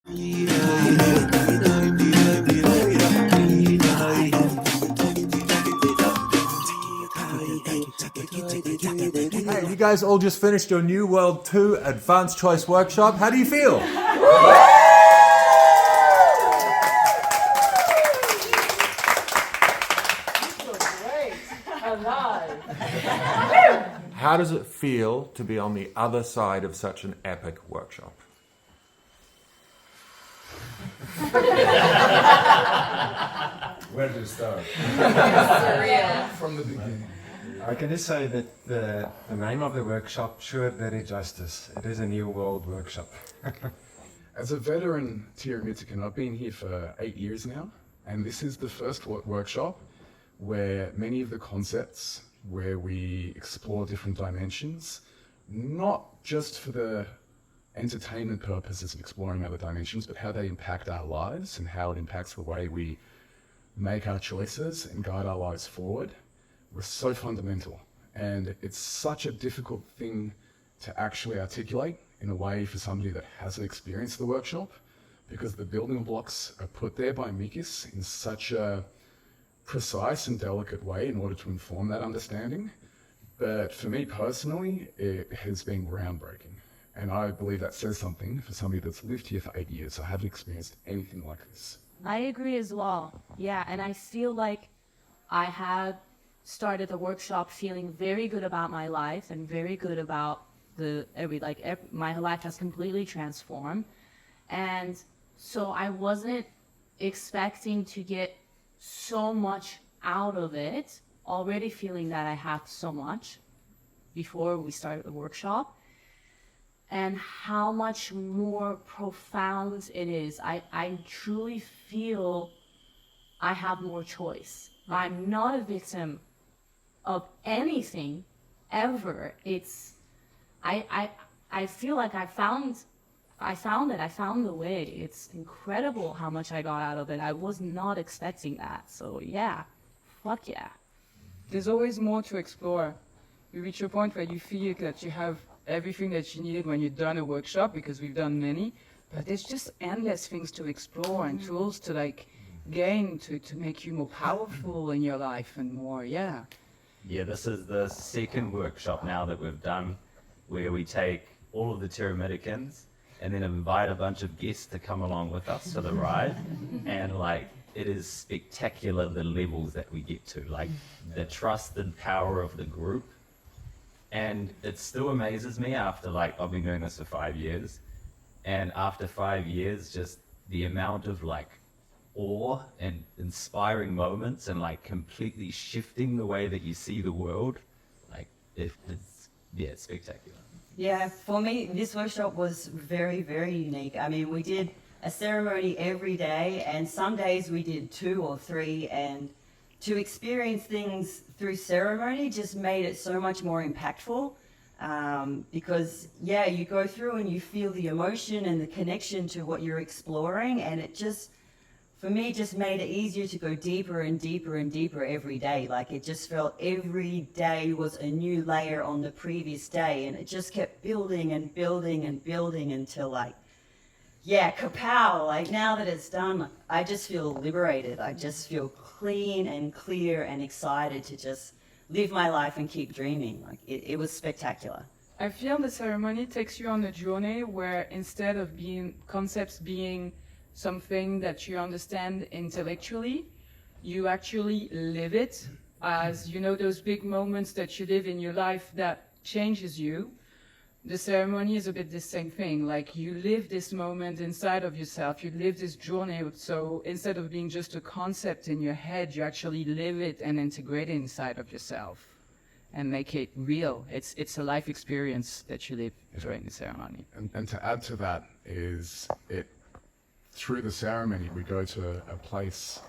Hey, you guys all just finished your New World 2 Advanced Choice Workshop. How do you feel? How does it feel to be on the other side of such an epic workshop? Where to start? From the beginning. I can just say that the name of the workshop sure did it justice. It is a New World workshop. As a veteran TierraMitican, I've been here for 8 years now, and this is the first workshop where many of the concepts where we explore different dimensions, not just for the entertainment purposes of exploring other dimensions, but how they impact our lives and how it impacts the way we make our choices and guide our lives forward, were so fundamental. And it's such a difficult thing to actually articulate in a way for somebody that hasn't experienced the workshop, because the building blocks are put there by Mikis in such a precise and delicate way in order to inform that understanding. But for me personally, it has been groundbreaking. And I believe that says something for somebody that's lived here for 8 years. I haven't experienced anything like this. I agree as well. Yeah, and I feel like I have started the workshop feeling very good about my life and very good about my life has completely transformed. And so I wasn't expecting to get so much out of it, already feeling that I have so much before we started the workshop, and how much more profound it is. I truly feel I have more choice. I'm not a victim of anything ever. I feel like I found the way. It's incredible how much I got out of it. I was not expecting that. So yeah, fuck yeah. There's always more to explore. You reach a point where you feel that you have everything that you needed when you've done a workshop, because we've done many, but there's just endless things to explore and tools to gain to make you more powerful in your life and more, yeah. Yeah, this is the second workshop now that we've done where we take all of the TierraMiticans and then invite a bunch of guests to come along with us for the ride. And it is spectacular the levels that we get to, the trust and power of the group. And it still amazes me after I've been doing this for 5 years. And after 5 years, just the amount of awe and inspiring moments and completely shifting the way that you see the world. It's spectacular. Yeah, for me, this workshop was very, very unique. I mean, we did a ceremony every day, and some days we did 2 or 3, and to experience things through ceremony just made it so much more impactful, because, yeah, you go through and you feel the emotion and the connection to what you're exploring, and it just, for me, just made it easier to go deeper and deeper and deeper every day. It just felt every day was a new layer on the previous day, and it just kept building and building and building until yeah, kapow, now that it's done, I just feel liberated. I just feel clean and clear and excited to just live my life and keep dreaming. It was spectacular. I feel the ceremony takes you on a journey where instead of concepts being something that you understand intellectually, you actually live it as, those big moments that you live in your life that changes you. The ceremony is a bit the same thing. You live this moment inside of yourself, you live this journey. So instead of being just a concept in your head, you actually live it and integrate it inside of yourself and make it real. It's a life experience that you live during the ceremony. And to add to that is through the ceremony, we go to a place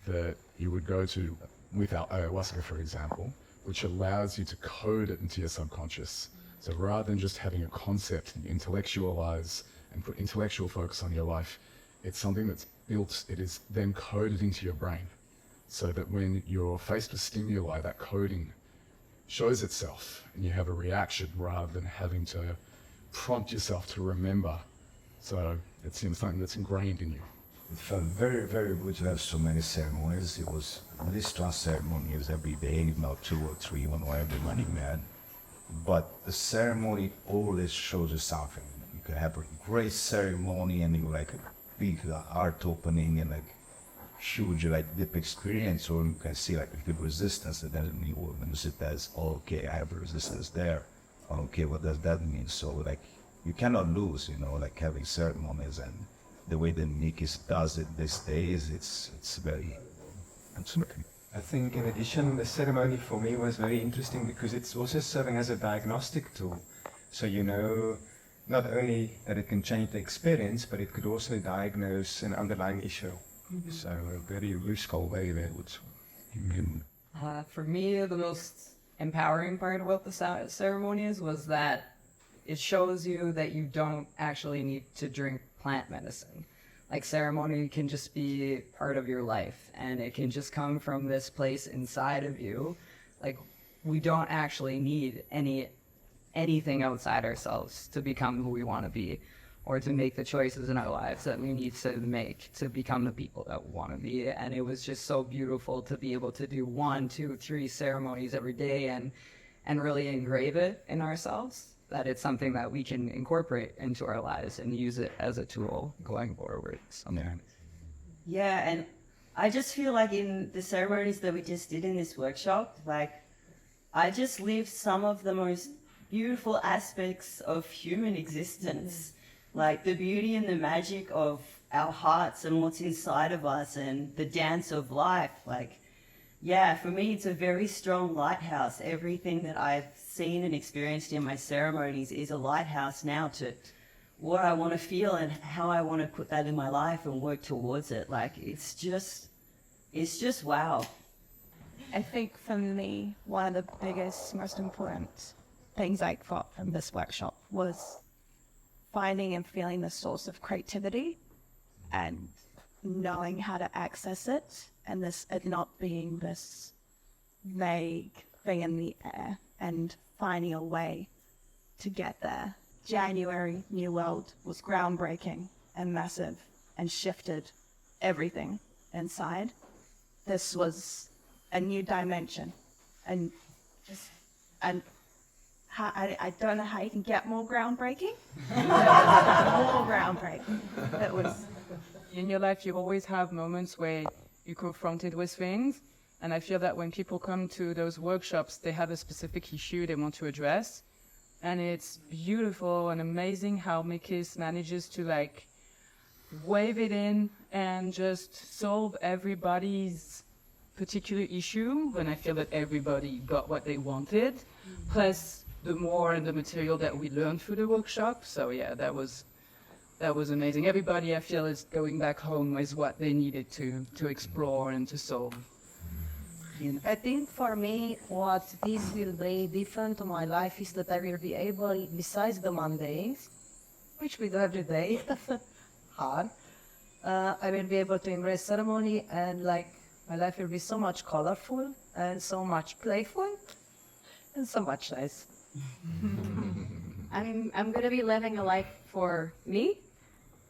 that you would go to with our ayahuasca, for example, which allows you to code it into your subconscious. So rather than just having a concept and intellectualize and put intellectual focus on your life, it's something that's built, it is then coded into your brain, so that when you're faced with stimuli, that coding shows itself and you have a reaction rather than having to prompt yourself to remember So it seems something that's ingrained in you. It felt very, very good to have so many ceremonies. It was at least one ceremonies every day, not 2 or 3, one or everybody met. But the ceremony always shows you something. You can have a great ceremony and you like a big heart opening and like huge like deep experience, or you can see like a good resistance, and then you will use it as, oh, okay, I have a resistance there. Okay, what does that mean? So like you cannot lose, you know, like having ceremonies, and the way that Nikis does it these days, it's very absolutely. I think in addition, the ceremony for me was very interesting because it's also serving as a diagnostic tool. So you know, not only that it can change the experience, but it could also diagnose an underlying issue. So very useful, very, very useful. For me, the most empowering part about the ceremonies was that it shows you that you don't actually need to drink plant medicine. Like, ceremony can just be part of your life, and it can just come from this place inside of you. Like, we don't actually need anything outside ourselves to become who we want to be, or to make the choices in our lives that we need to make to become the people that we want to be. And it was just so beautiful to be able to do 1, 2, 3 ceremonies every day and really engrave it in ourselves, that it's something that we can incorporate into our lives and use it as a tool going forward. Yeah, and I just feel like in the ceremonies that we just did in this workshop, like, I just lived some of the most beautiful aspects of human existence. Like the beauty and the magic of our hearts and what's inside of us and the dance of life. Like, yeah, for me, it's a very strong lighthouse. Everything that I've seen and experienced in my ceremonies is a lighthouse now to what I want to feel and how I want to put that in my life and work towards it. Like, it's just wow. I think for me, one of the biggest, most important things I got from this workshop was finding and feeling the source of creativity and knowing how to access it, and it not being this vague thing in the air, and finding a way to get there. January New World was groundbreaking and massive and shifted everything inside. This was a new dimension, and I don't know how you can get more groundbreaking. More groundbreaking. It was. In your life, you always have moments where you're confronted with things, and I feel that when people come to those workshops, they have a specific issue they want to address, and it's beautiful and amazing how Mikis manages to like wave it in and just solve everybody's particular issue, when I feel that everybody got what they wanted, plus the more and the material that we learned through the workshop. So yeah, that was amazing. Everybody, I feel, is going back home with what they needed to explore and to solve. I think for me, what this will be different to my life is that I will be able, besides the Mondays, which we do every day, hard, I will be able to embrace ceremony, and like my life will be so much colorful and so much playful and so much nice. I'm going to be living a life for me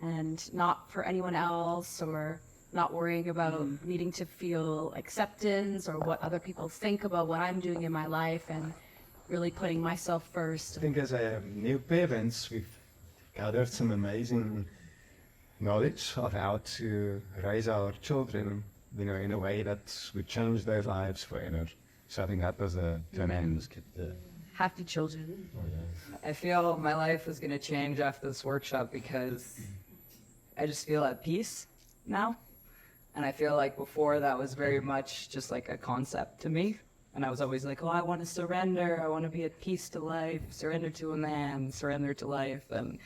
and not for anyone else, or not worrying about needing to feel acceptance or what other people think about what I'm doing in my life, and really putting myself first. I think as a new parents, we've gathered some amazing knowledge of how to raise our children, you know, in a way that would change their lives forever. So I think that was a tremendous Happy children. I feel my life is going to change after this workshop because I just feel at peace now. And I feel like before that was very much just like a concept to me. And I was always like, oh, I want to surrender. I want to be at peace to life, surrender to a man, surrender to life. And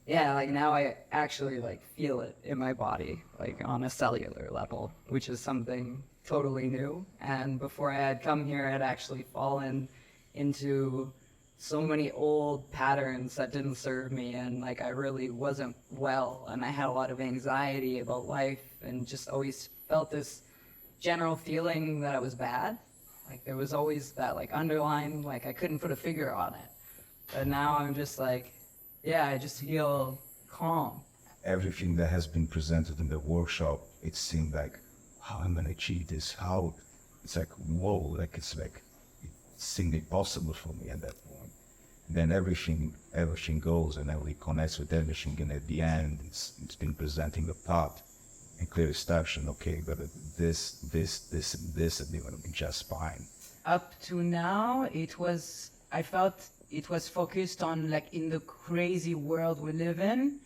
yeah, like now I actually like feel it in my body, like on a cellular level, which is something totally new. And before I had come here, I had actually fallen into so many old patterns that didn't serve me, and like I really wasn't well, and I had a lot of anxiety about life, and just always felt this general feeling that I was bad. Like there was always that like underlying, like I couldn't put a figure on it. But now I'm just like, yeah, I just feel calm. Everything that has been presented in the workshop, it seemed like, how am I gonna achieve this? How? It's like, whoa, like it seemed impossible for me at that point. Then everything goes and everything connects with everything, and at the end, it's been presenting the path and clear establishing, okay, but this, and they're gonna be just fine. Up to now, I felt it was focused on, like, in the crazy world we live in,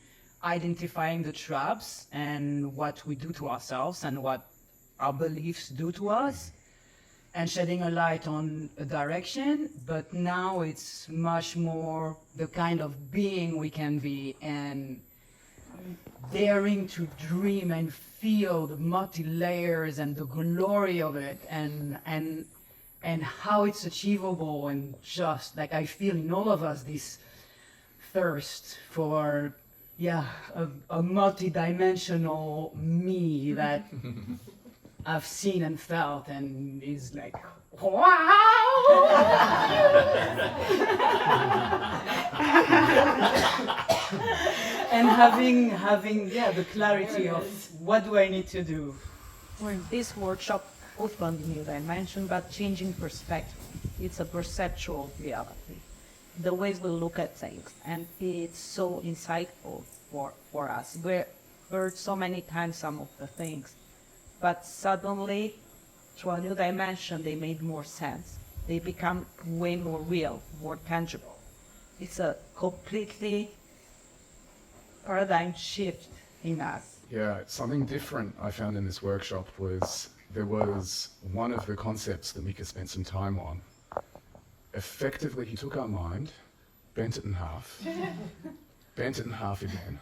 identifying the traps and what we do to ourselves and what our beliefs do to us, and shedding a light on a direction. But now it's much more the kind of being we can be, and daring to dream and feel the multi-layers and the glory of it, and how it's achievable, and just like I feel in all of us this thirst for a multi-dimensional me that I've seen and felt and is like, wow! And having the clarity of what do I need to do. Well, this workshop opened new dimension, but changing perspective. It's a perceptual reality. The ways we look at things, and it's so insightful for us. We heard so many times some of the things, but suddenly, through a new dimension, they made more sense. They become way more real, more tangible. It's a completely paradigm shift in us. Yeah, something different I found in this workshop was there was one of the concepts that Mika spent some time on. Effectively, he took our mind, bent it in half again,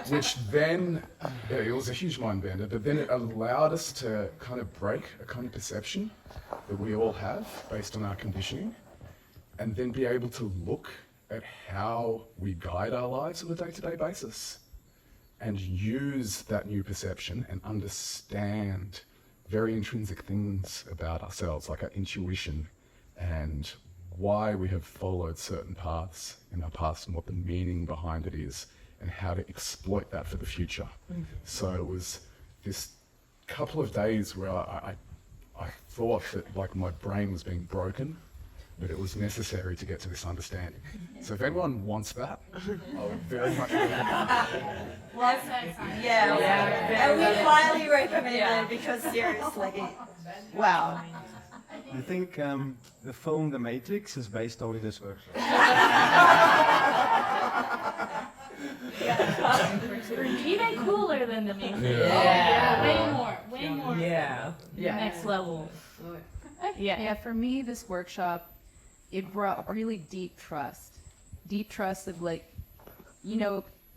which then, it was a huge mind bender, but then it allowed us to kind of break a kind of perception that we all have based on our conditioning, and then be able to look at how we guide our lives on a day-to-day basis and use that new perception and understand very intrinsic things about ourselves, like our intuition and why we have followed certain paths in our past and what the meaning behind it is and how to exploit that for the future. So it was this couple of days where I thought that like my brain was being broken, but it was necessary to get to this understanding. So if anyone wants that, I would very much recommend it. And we highly recommend it because seriously, wow. I think the film The Matrix is based on this workshop. Even cooler than the Matrix. Way more. Yeah. Next level. Yeah, for me, this workshop, it brought really deep trust. Deep trust of like,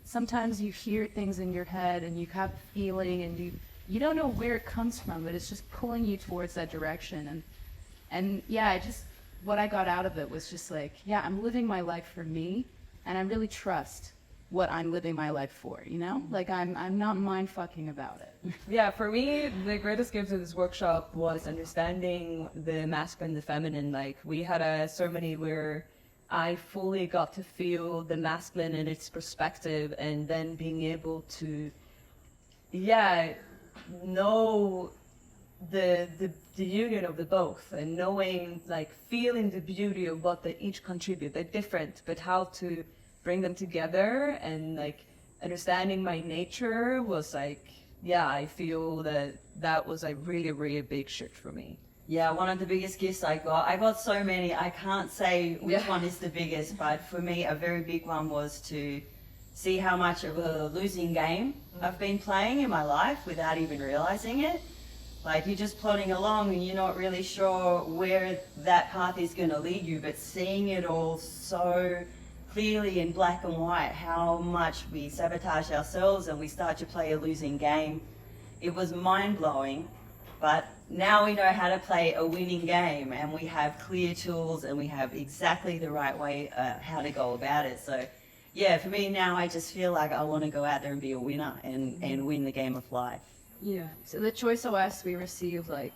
sometimes you hear things in your head and you have a feeling and you don't know where it comes from, but it's just pulling you towards that direction. And what I got out of it was just like, I'm living my life for me, and I really trust what I'm living my life for, Like I'm not mind fucking about it. Yeah, for me, the greatest gift of this workshop was understanding the masculine and the feminine. Like, we had a ceremony where I fully got to feel the masculine in its perspective, and then being able to, know the union of the both, and knowing, like, feeling the beauty of what they each contribute. They're different, but how to bring them together, and like understanding my nature was like, I feel that was a really, really big shift for me. Yeah, one of the biggest gifts I got so many, I can't say which one is the biggest, but for me a very big one was to see how much of a losing game I've been playing in my life without even realizing it. Like, you're just plodding along and you're not really sure where that path is going to lead you, but seeing it all so clearly in black and white, how much we sabotage ourselves and we start to play a losing game. It was mind-blowing, but now we know how to play a winning game, and we have clear tools and we have exactly the right way how to go about it. So for me now, I just feel like I want to go out there and be a winner and win the game of life. Yeah. So the Choice OS, we received like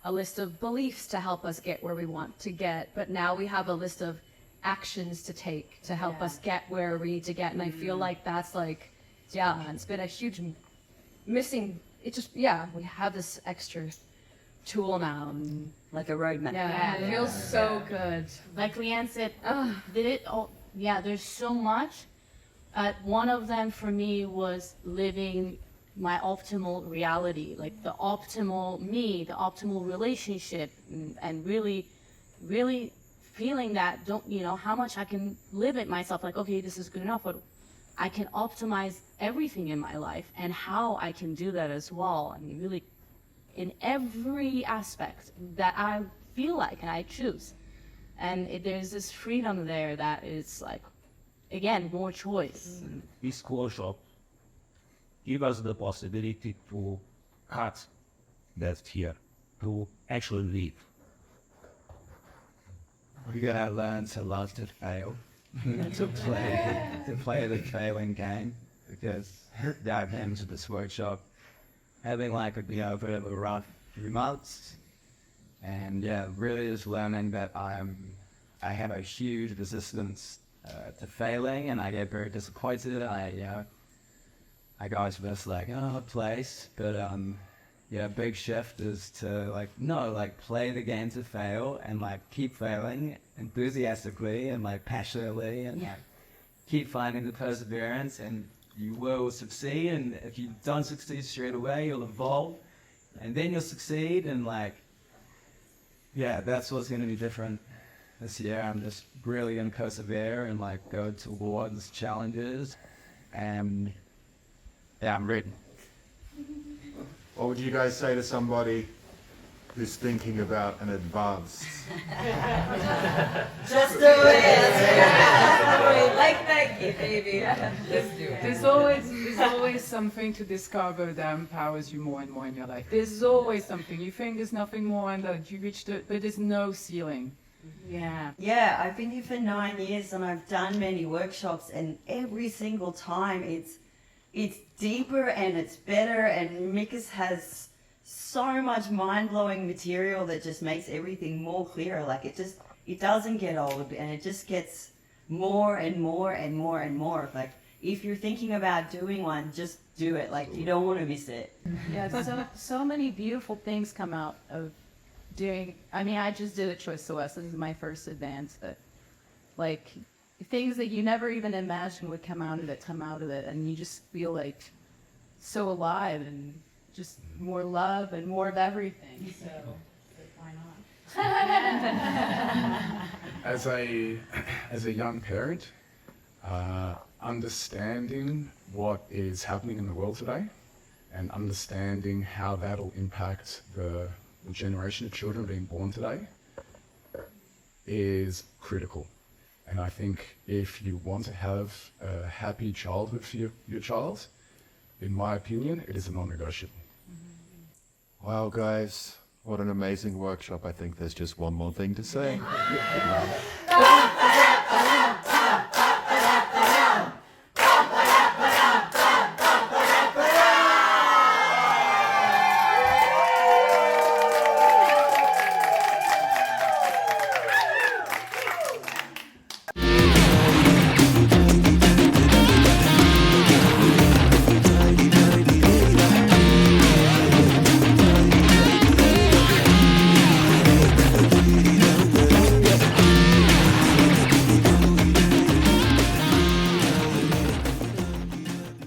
a list of beliefs to help us get where we want to get, but now we have a list of actions to take to help us get where we need to get. And I feel like that's like, yeah, it's been a huge missing. It just, yeah, we have this extra tool now. And Like a roadmap. yeah, it feels so good. Like Leanne said, did it? Oh, yeah, there's so much. One of them for me was living my optimal reality, like the optimal me, the optimal relationship, and really, really feeling that, how much I can live it myself. Like, okay, this is good enough, but I can optimize everything in my life and how I can do that as well. And really, in every aspect that I feel like and I choose. And there's this freedom there that is like, again, more choice. This workshop give us the possibility to cut that fear, to actually live. We're gonna learn to love to fail, to play the failing game, because I came to this workshop having like a bit of a rough few months, and yeah, really just learning that I have a huge resistance to failing, and I get very disappointed. I go to this like place, but big shift is to play the game to fail and like keep failing enthusiastically and like passionately and like keep finding the perseverance, and you will succeed. And if you don't succeed straight away, you'll evolve, and then you'll succeed. And that's what's going to be different this year. I'm just really going to persevere and like go towards challenges, and I'm ready. What would you guys say to somebody who's thinking about an advanced? Just do it! Like Maggie, baby. Just do it. There's always something to discover that empowers you more and more in your life. There's always something. You think there's nothing more and that you reached it, but there's no ceiling. Yeah. Yeah, I've been here for 9 years and I've done many workshops, and every single time it's deeper and it's better, and Mikas has so much mind-blowing material that just makes everything more clearer. Like it doesn't get old, and it just gets more and more and more and more. Like if you're thinking about doing one, just do it. Like you don't want to miss it. Yeah, so many beautiful things come out of doing. I mean, I just did a Choice to West. This is my first advance, but like things that you never even imagined would come out of it, and you just feel like so alive and just more love and more of everything. So why not? As a young parent, understanding what is happening in the world today and understanding how that'll impact the generation of children being born today is critical. And I think if you want to have a happy childhood for your child, in my opinion, it is a non-negotiable. Wow, guys, what an amazing workshop. I think there's just one more thing to say.